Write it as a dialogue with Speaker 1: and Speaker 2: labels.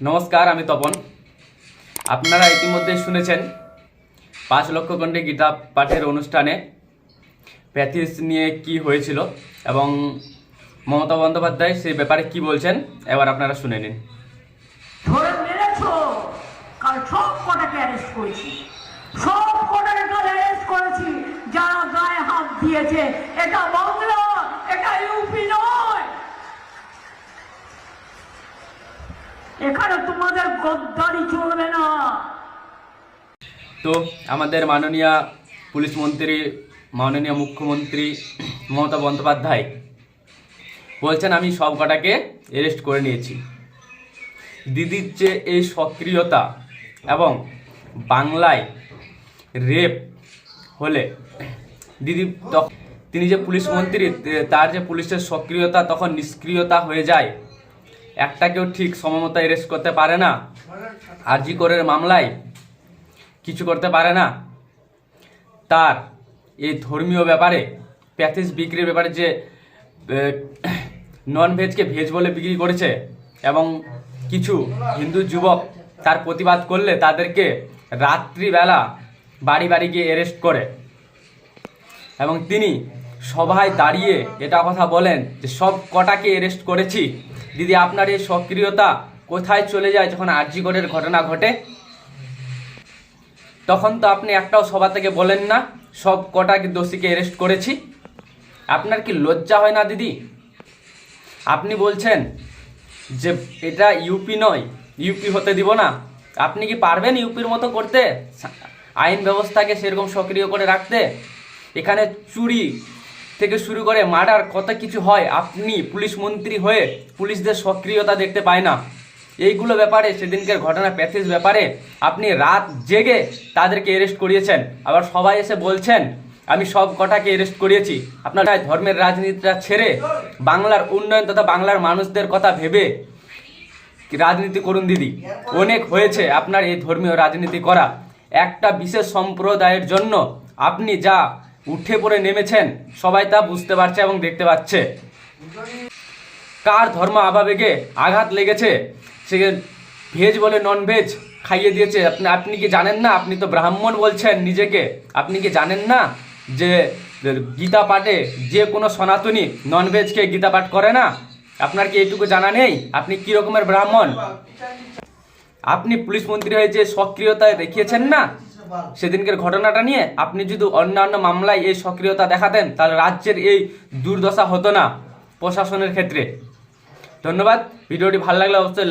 Speaker 1: নমস্কার, আমি তপন। আপনারা ইতিমধ্যে শুনেছেন 5 লক্ষ কণ্ঠে গীতা পাঠের অনুষ্ঠানে প্যাথিস নিয়ে কি হয়েছিল এবং মমতা বন্দ্যোপাধ্যায় সেই ব্যাপারে কি বলছেন, এবার আপনারা শুনে নিন।
Speaker 2: ধরে মেরেছো, কাল সব কটাকে অ্যারেস্ট করেছি, সব কটাকে কাল অ্যারেস্ট করেছি যারা গায়ে হাত দিয়েছে। এটা বাংলা, এটা ইউপি নয়। এখানে তোমাদের গদ্দারি চলবে না।
Speaker 1: তো আমাদের মাননীয় পুলিশ মন্ত্রী, মাননীয় মুখ্যমন্ত্রী মমতা বন্দ্যোপাধ্যায় বলছেন আমি সব কটাকে অ্যারেস্ট করে নিয়েছি। দিদির যে এই সক্রিয়তা এবং বাংলায় রেপ হলে দিদি তিনি যে পুলিশ মন্ত্রী, তার যে পুলিশের সক্রিয়তা তখন নিষ্ক্রিয়তা হয়ে যায়। একটাকেও ঠিক সময়মতো অ্যারেস্ট করতে পারে না, আরজি করের মামলায় কিছু করতে পারে না। তার এই ধর্মীয় ব্যাপারে, প্যাথিস বিক্রির ব্যাপারে যে নন ভেজকে ভেজ বলে বিক্রি করেছে এবং কিছু হিন্দু যুবক তার প্রতিবাদ করলে তাদেরকে রাত্রিবেলা বাড়ি বাড়ি গিয়ে অ্যারেস্ট করে এবং তিনি সভায় দাঁড়িয়ে এটা কথা বলেন যে সব কটাকে অ্যারেস্ট করেছি। দিদি, আপনার এই সক্রিয়তা কোথায় চলে যায় যখন আরজি করের ঘটনা ঘটে? তখন তো আপনি একটাও সভা থেকে বলেন না সব কটাকে দোষীকে অ্যারেস্ট করেছি। আপনার কি লজ্জা হয় না দিদি? আপনি বলছেন যে এটা ইউপি নয়, ইউপি হতে দিব না। আপনি কি পারবেন ইউপির মতো করতে, আইন ব্যবস্থাকে সেরকম সক্রিয় করে রাখতে? এখানে চুরি থেকে শুরু করে মার্ডার কত কিছু হয়, আপনি পুলিশ মন্ত্রী হয়ে পুলিশদের সক্রিয়তা দেখতে পায় না। এইগুলো ব্যাপারে, সেদিনকার ঘটনা প্যাথিস ব্যাপারে আপনি রাত জেগে তাদেরকে অ্যারেস্ট করিয়েছেন, আবার সবাই এসে বলছেন আমি সব কটাকে অ্যারেস্ট করিয়েছি। আপনার ধর্মের রাজনীতিটা ছেড়ে বাংলার উন্নয়ন তথা বাংলার মানুষদের কথা ভেবে রাজনীতি করুন দিদি। অনেক হয়েছে আপনার এই ধর্মীয় রাজনীতি করা। একটা বিশেষ সম্প্রদায়ের জন্য আপনি যা উঠে পড়ে নেমেছেন সবাই তা বুঝতে পারছে এবং দেখতে পাচ্ছে। কার ধর্ম আবেগে আঘাত লেগেছে সে ভেজ বলে নন ভেজ খাইয়ে দিয়েছে। আপনি কি জানেন না? আপনি তো ব্রাহ্মণ বলছেন নিজেকে। আপনি কি জানেন না যে গীতা পাঠে যে কোনো সনাতনী নন ভেজকে গীতা পাঠ করে না? আপনার কি এইটুকু জানা নেই আপনি কি রকমের ব্রাহ্মণ? আপনি পুলিশ মন্ত্রী হয়ে যে সক্রিয়তায় দেখিয়েছেন না সেদিনকার ঘটনাটা নিয়ে, আপনি যদি অন্যান্য মামলায় এই সক্রিয়তা দেখাতেন তাহলে রাজ্যের এই দুর্দশা হতো না প্রশাসনের ক্ষেত্রে। ধন্যবাদ। ভিডিওটি ভালো লাগলে অবশ্যই